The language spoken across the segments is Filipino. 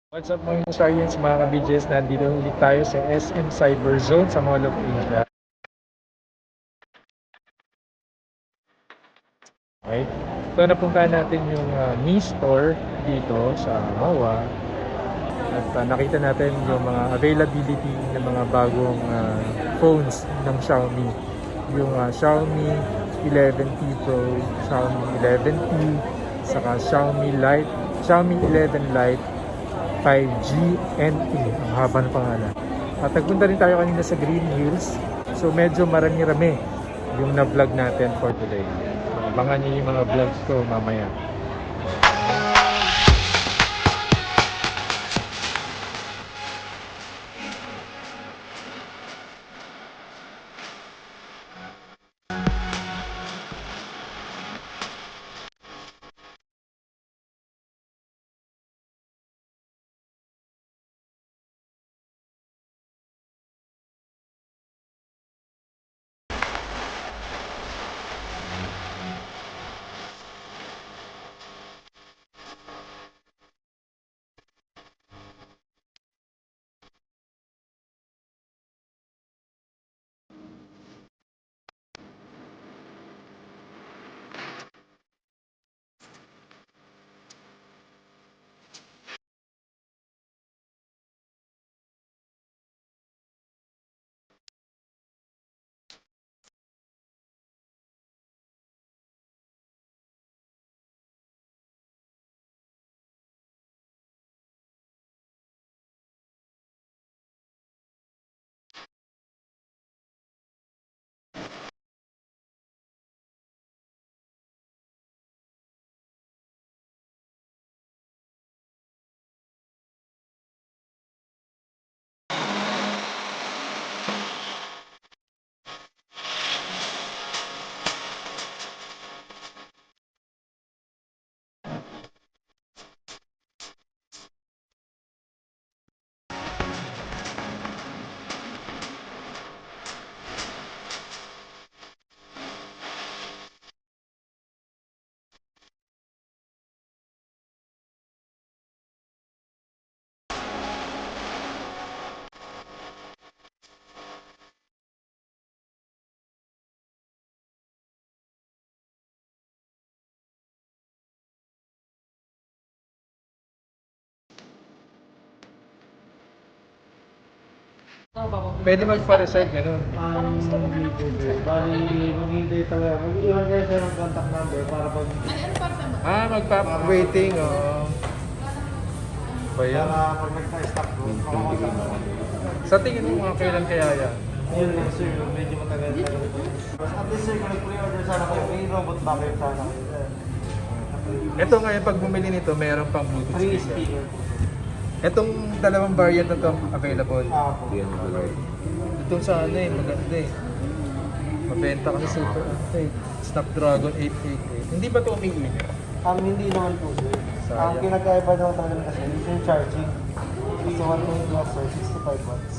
What's up mga Science, mga ka-BGS? Nandito ulit tayo sa SM Cyberzone sa Mall of Asia. Okay? So napuntahan natin yung Mi Store dito sa MOA. At nakita natin yung mga availability ng mga bagong phones ng Xiaomi. Yung Xiaomi 11T Pro, Xiaomi 11T, saka Xiaomi Lite, Xiaomi 11 Lite 5G NT, ang haba ng pangalan. At nagpunta rin tayo kanina sa Green Hills. So medyo marami-rami yung na-vlog natin for today. Abangan nyo yung mga vlogs ko mamaya. Pwede magpa-reserve, ganun. Bali, maghihintay talaga. Mag-iwan kayo sir ng contact number para pag... Magpa-waiting, oo. Ba yan? Para pag nagka-stop ko, makakontact mo. Sa tingin mo mga kailan kaya yan? Yun lang sir, medyo matagal talaga. At least sir, kung nag-pre-order sana kayo, may robot vacuum sana kayo sir. Ito ngayon, pag bumili nito, meron pang Bluetooth Free speaker. speaker. Itong dalawang variant na to available. Po. Itong sa ano eh, maganda eh. Mabenta kasi super Snapdragon 888. Hindi ba ito umiinit? Hindi naman po sir. Sayang. Ang pinagkaiba naman talaga kasi is yung charging. Kasi 120 watts sir, 65 watts.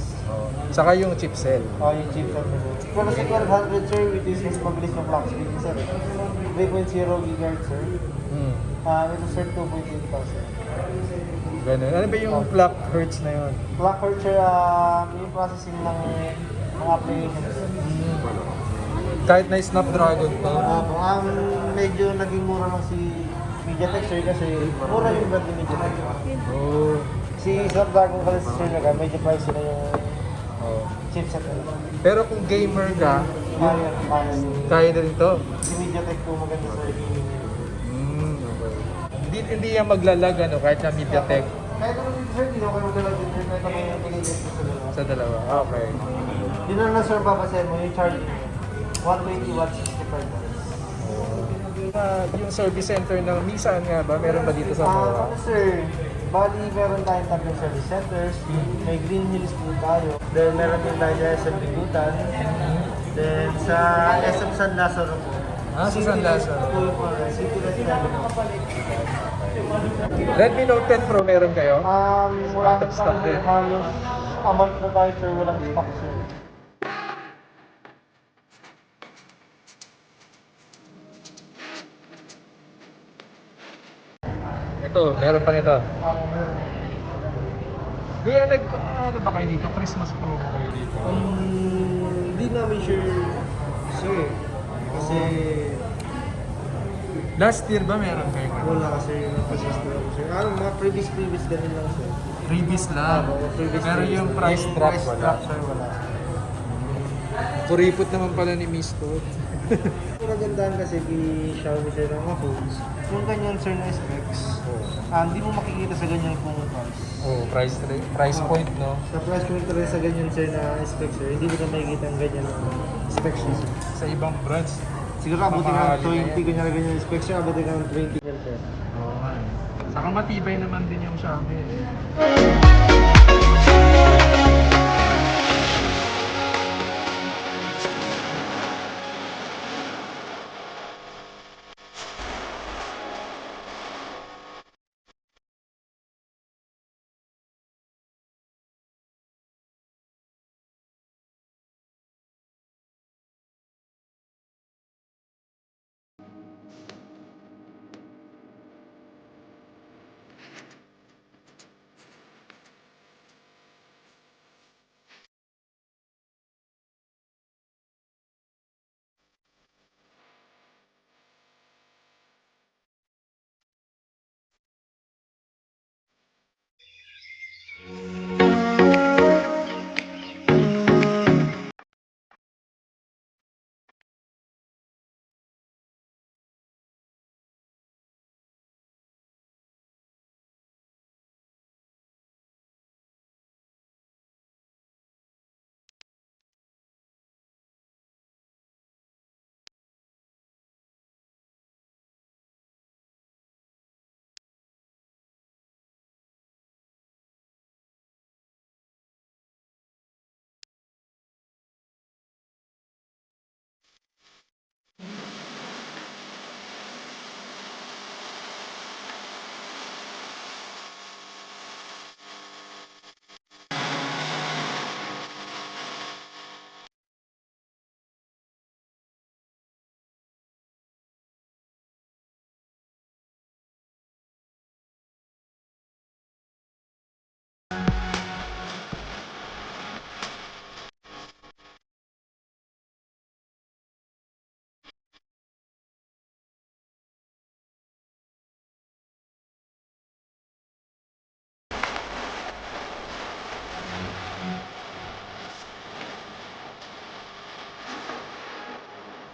Saka yung chipset. Yung chipset nito. Pero sa 1200 sir, which is mas mabilis yung clock speed sir. 3.0 GHz sir. Hmm. Ito sir, 2.8 sir. Ganun. Ano ba yung clock hertz na yun? Clock hertz sir, yung processing ng mga applications. Kahit na Snapdragon to. Medyo naging mura lang si MediaTek sir kasi mura yung brand ni MediaTek. Oh. Si Snapdragon kasi sir medyo pricey na yung Oh. chipset na yun. Pero kung gamer ka, Kaya, kaya na rin to. si MediaTek po maganda sir. Okay. Hindi yan maglalag ano, kahit na MediaTek Kahit naman din sir, hindi na kayo magdala din sir kahit naman yung pinigil ko sa dalawa. sa dalawa. Okay. Yun na sir, papasayan mo yung charging. 120 watts, 65 watts. Yung service center ng Nissan nga ba? Meron ba dito sa MOA? Sir, bali meron tayong tatlong service centers. May Green Hills po tayo. Then meron din tayo sa SM Bigutan. Then sa SM San Lazaro po. Sa San Lazaro. Po yung City West Terminal. Redmi Note 10 Pro meron kayo? Wala na Stock tayo din. halos a month na tayo sir, walang stock sir. Ito, meron pa nito. Kuya, ano ba kayo dito? Christmas promo kayo dito? Hindi namin sure, sir. Kasi Last year ba meron kayo? wala kasi yung napasistor ako, sir. Mga previous ganun lang, sir. Previous lang. Pero yung price drop price wala. drop, sir, wala. Kuripot naman pala ni Miss Todd. Ang magandaan kasi kay Xiaomi, sir, ng mga phones, yung ganyan, sir, na specs, hindi mo makikita sa ganyan kung price. Oh, price point, no? Sa price point rin sa ganyan, sir, na specs, sir, hindi mo na makikita ang ganyan na specs, sir. Sa ibang brands. Siguro abutin ka ng Mamahalin 20, ganyan specs, sir, abutin ka ng 20 yan, sir. Oo nga eh. Saka matibay naman din yung Xiaomi eh.